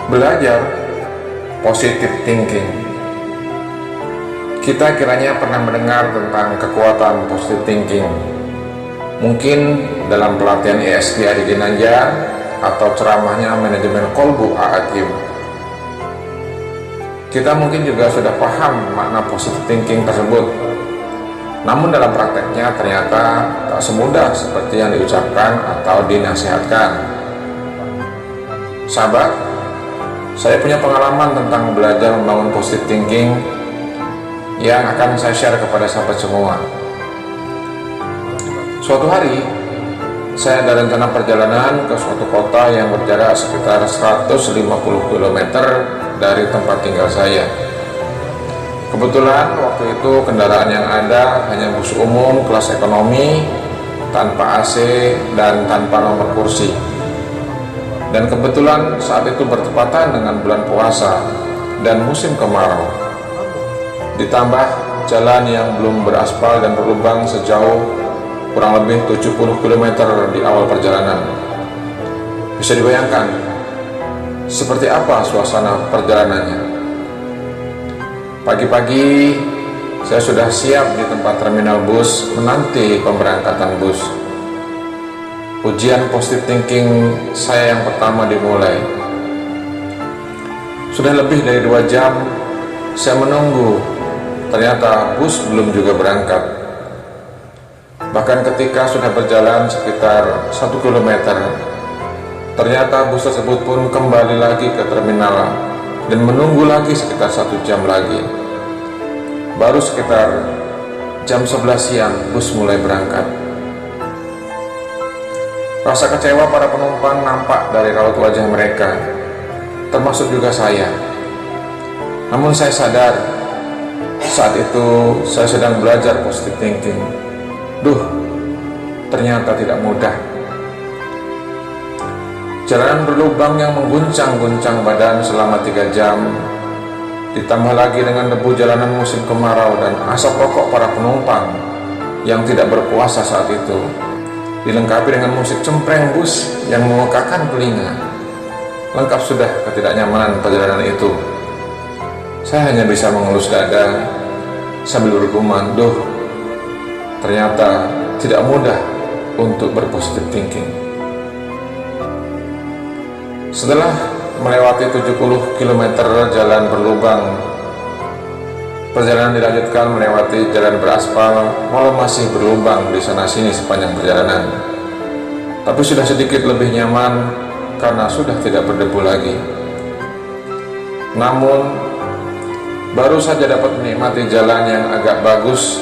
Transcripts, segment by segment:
Belajar positive thinking. Kita kiranya pernah mendengar tentang kekuatan positive thinking. Mungkin dalam pelatihan ESG Adi Ginanjar atau ceramahnya manajemen Kolbu Aakim. Kita mungkin juga sudah paham makna positive thinking tersebut. Namun dalam prakteknya ternyata tak semudah seperti yang diucapkan atau dinasihatkan. Sahabat, saya punya pengalaman tentang belajar membangun positive thinking yang akan saya share kepada sahabat semua. Suatu hari, saya ada rencana perjalanan ke suatu kota yang berjarak sekitar 150 km dari tempat tinggal saya. Kebetulan waktu itu kendaraan yang ada hanya bus umum kelas ekonomi, tanpa AC dan tanpa nomor kursi. Dan kebetulan saat itu bertepatan dengan bulan puasa dan musim kemarau. Ditambah jalan yang belum beraspal dan berlubang sejauh kurang lebih 70 km di awal perjalanan. Bisa dibayangkan seperti apa suasana perjalanannya. Pagi-pagi saya sudah siap di tempat terminal bus menanti pemberangkatan bus. Ujian positive thinking saya yang pertama dimulai. Sudah lebih dari 2 jam saya menunggu. Ternyata bus belum juga berangkat. Bahkan ketika sudah berjalan sekitar 1 km, ternyata bus tersebut pun kembali lagi ke terminal dan menunggu lagi sekitar 1 jam lagi. Baru sekitar jam 11 siang bus mulai berangkat. Rasa kecewa para penumpang nampak dari raut wajah mereka, termasuk juga saya. Namun saya sadar, saat itu saya sedang belajar positive thinking. Ternyata tidak mudah. Jalanan berlubang yang mengguncang-guncang badan selama 3 jam, ditambah lagi dengan debu jalanan musim kemarau dan asap rokok para penumpang yang tidak berpuasa saat itu, dilengkapi dengan musik cempreng bus yang memekakan telinga. Lengkap sudah ketidaknyamanan perjalanan itu. Saya hanya bisa mengelus dada sambil bergumam, ternyata tidak mudah untuk berpositive thinking. Setelah melewati 70 km jalan berlubang, perjalanan dilanjutkan melewati jalan beraspal, walau masih berlubang di sana-sini sepanjang perjalanan. Tapi sudah sedikit lebih nyaman karena sudah tidak berdebu lagi. Namun, baru saja dapat menikmati jalan yang agak bagus,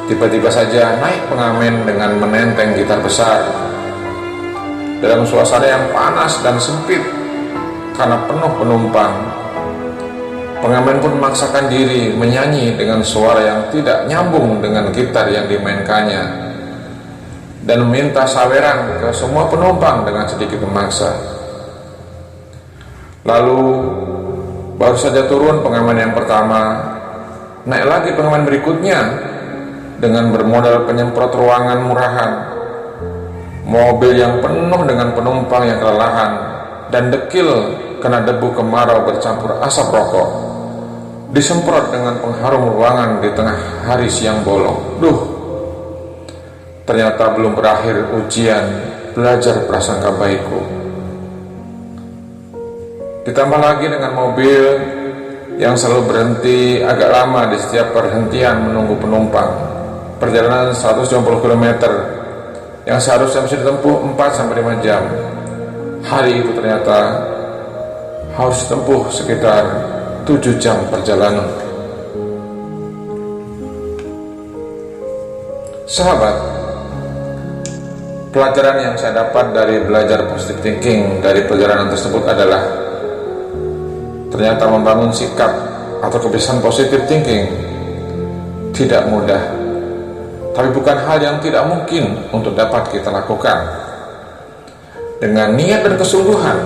tiba-tiba saja naik pengamen dengan menenteng gitar besar. Dalam suasana yang panas dan sempit karena penuh penumpang, pengamen pun memaksakan diri menyanyi dengan suara yang tidak nyambung dengan gitar yang dimainkannya dan meminta saweran ke semua penumpang dengan sedikit memaksa. Lalu baru saja turun pengamen yang pertama, naik lagi pengamen berikutnya dengan bermodal penyemprot ruangan murahan. Mobil yang penuh dengan penumpang yang kelelahan dan dekil kena debu kemarau bercampur asap rokok, disemprot dengan pengharum ruangan di tengah hari siang bolong. Ternyata belum berakhir ujian belajar prasangka baikku. Ditambah lagi dengan mobil yang selalu berhenti agak lama di setiap perhentian menunggu penumpang. Perjalanan 150 km yang seharusnya bisa ditempuh 4-5 jam. Hari itu ternyata harus ditempuh sekitar 7 jam perjalanan. Sahabat, pelajaran yang saya dapat dari belajar positive thinking dari perjalanan tersebut adalah ternyata membangun sikap atau kebiasaan positive thinking tidak mudah, tapi bukan hal yang tidak mungkin untuk dapat kita lakukan. Dengan niat dan kesungguhan,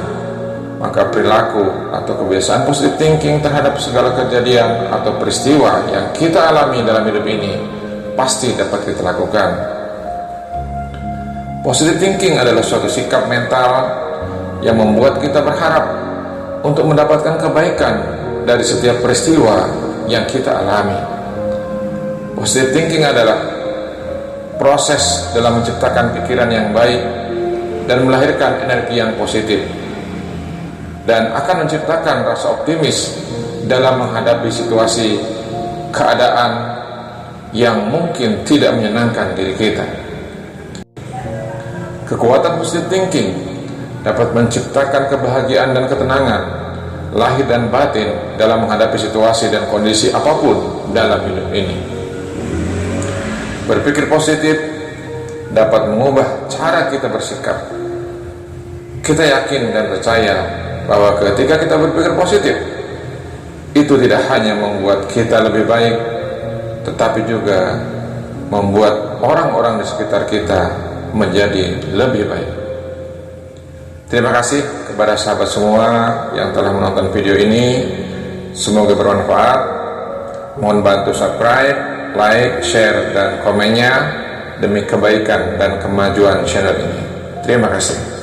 maka perilaku atau kebiasaan positive thinking terhadap segala kejadian atau peristiwa yang kita alami dalam hidup ini pasti dapat kita lakukan. Positive thinking adalah suatu sikap mental yang membuat kita berharap untuk mendapatkan kebaikan dari setiap peristiwa yang kita alami. Positive thinking adalah proses dalam menciptakan pikiran yang baik dan melahirkan energi yang positif, dan akan menciptakan rasa optimis dalam menghadapi situasi keadaan yang mungkin tidak menyenangkan diri kita. Kekuatan positive thinking dapat menciptakan kebahagiaan dan ketenangan lahir dan batin dalam menghadapi situasi dan kondisi apapun dalam hidup ini. Berpikir positif dapat mengubah cara kita bersikap. Kita yakin dan percaya bahwa ketika kita berpikir positif, itu tidak hanya membuat kita lebih baik, tetapi juga membuat orang-orang di sekitar kita menjadi lebih baik. Terima kasih kepada sahabat semua yang telah menonton video ini. Semoga bermanfaat. Mohon bantu subscribe, like, share, dan komennya demi kebaikan dan kemajuan channel ini. Terima kasih.